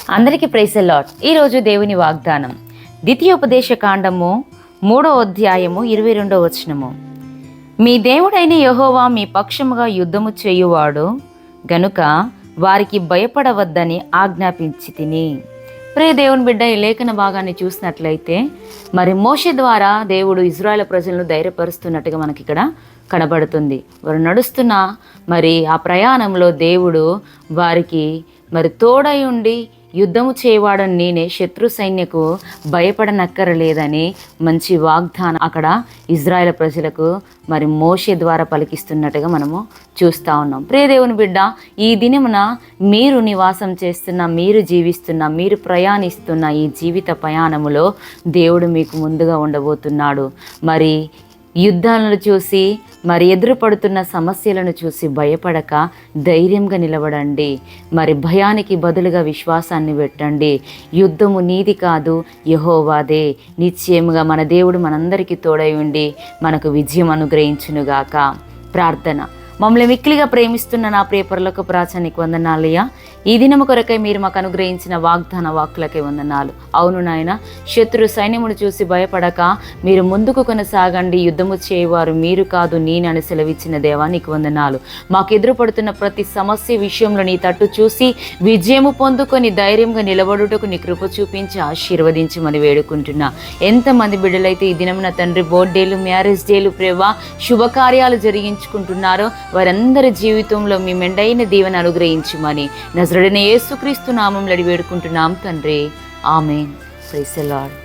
అందరికీ praise the lord. ఈరోజు దేవుని వాగ్దానం ద్వితీయోపదేశ కాండము 3వ అధ్యాయము 22వ వచనము. మీ దేవుడైన యెహోవా మీ పక్షముగా యుద్ధము చేయువాడు గనుక వారికి భయపడవద్దని ఆజ్ఞాపించి తిని. ప్రియ దేవుని బిడ్డ, ఈ లేఖన భాగాన్ని చూసినట్లయితే మరి మోషే ద్వారా దేవుడు ఇజ్రాయేల్ ప్రజలను ధైర్యపరుస్తున్నట్టుగా మనకి ఇక్కడ కనబడుతుంది. వారు నడుస్తున్న మరి ఆ ప్రయాణంలో దేవుడు వారికి మరి తోడై ఉండి యుద్ధము చేయవాడని నేనే, శత్రు సైన్యకు భయపడనక్కరలేదని మంచి వాగ్దానం అక్కడ ఇజ్రాయేల్ ప్రజలకు మరి మోషే ద్వారా పలికిస్తున్నట్టుగా మనము చూస్తూ ఉన్నాం. ప్రియ దేవుని బిడ్డ, ఈ దినమున మీరు నివాసం చేస్తున్న, మీరు జీవిస్తున్న, మీరు ప్రయాణిస్తున్న ఈ జీవిత ప్రయాణములో దేవుడు మీకు ముందుగా ఉండబోతున్నాడు. మరి యుద్ధాలను చూసి మరి ఎదురుపడుతున్న సమస్యలను చూసి భయపడక ధైర్యంగా నిలబడండి. మరి భయానికి బదులుగా విశ్వాసాన్ని పెట్టండి. యుద్ధము నీది కాదు, యెహోవాదే. నిశ్చయముగా మన దేవుడు మనందరికీ తోడై ఉండి మనకు విజయం అనుగ్రహించునుగాక. ప్రార్థన. మమ్మల్ని మిక్కిలిగా ప్రేమిస్తున్న నా ప్రియ పరలోక ప్రాచానికి వందనాలయ్యా. ఈ దినము కొరకై మీరు మాకు అనుగ్రహించిన వాగ్దాన వాక్కులకే వందనాలు. అవును నాయన, శత్రు సైన్యమును చూసి భయపడక మీరు ముందుకు కొనసాగండి. యుద్ధము చేయవారు మీరు కాదు, నేనని సెలవిచ్చిన దేవా నీకు వందనాలు. మాకు ఎదురుపడుతున్న ప్రతి సమస్య విషయంలో నీ తట్టు చూసి విజయము పొందుకొని ధైర్యంగా నిలబడుటకు నీ కృప చూపించి ఆశీర్వదించమని వేడుకుంటున్నా. ఎంతమంది బిడ్డలైతే ఈ దినమున తండ్రి బర్త్డేలు, మ్యారేజ్ డేలు, ప్రేమ శుభకార్యాలు జరిగించుకుంటున్నారో వారందరి జీవితంలో మీ మెండైన దీవెన అనుగ్రహించమని నజరేయుడైన యేసుక్రీస్తు నామములో వేడుకుంటున్నాం తండ్రి. ఆమేన్. Praise the lord.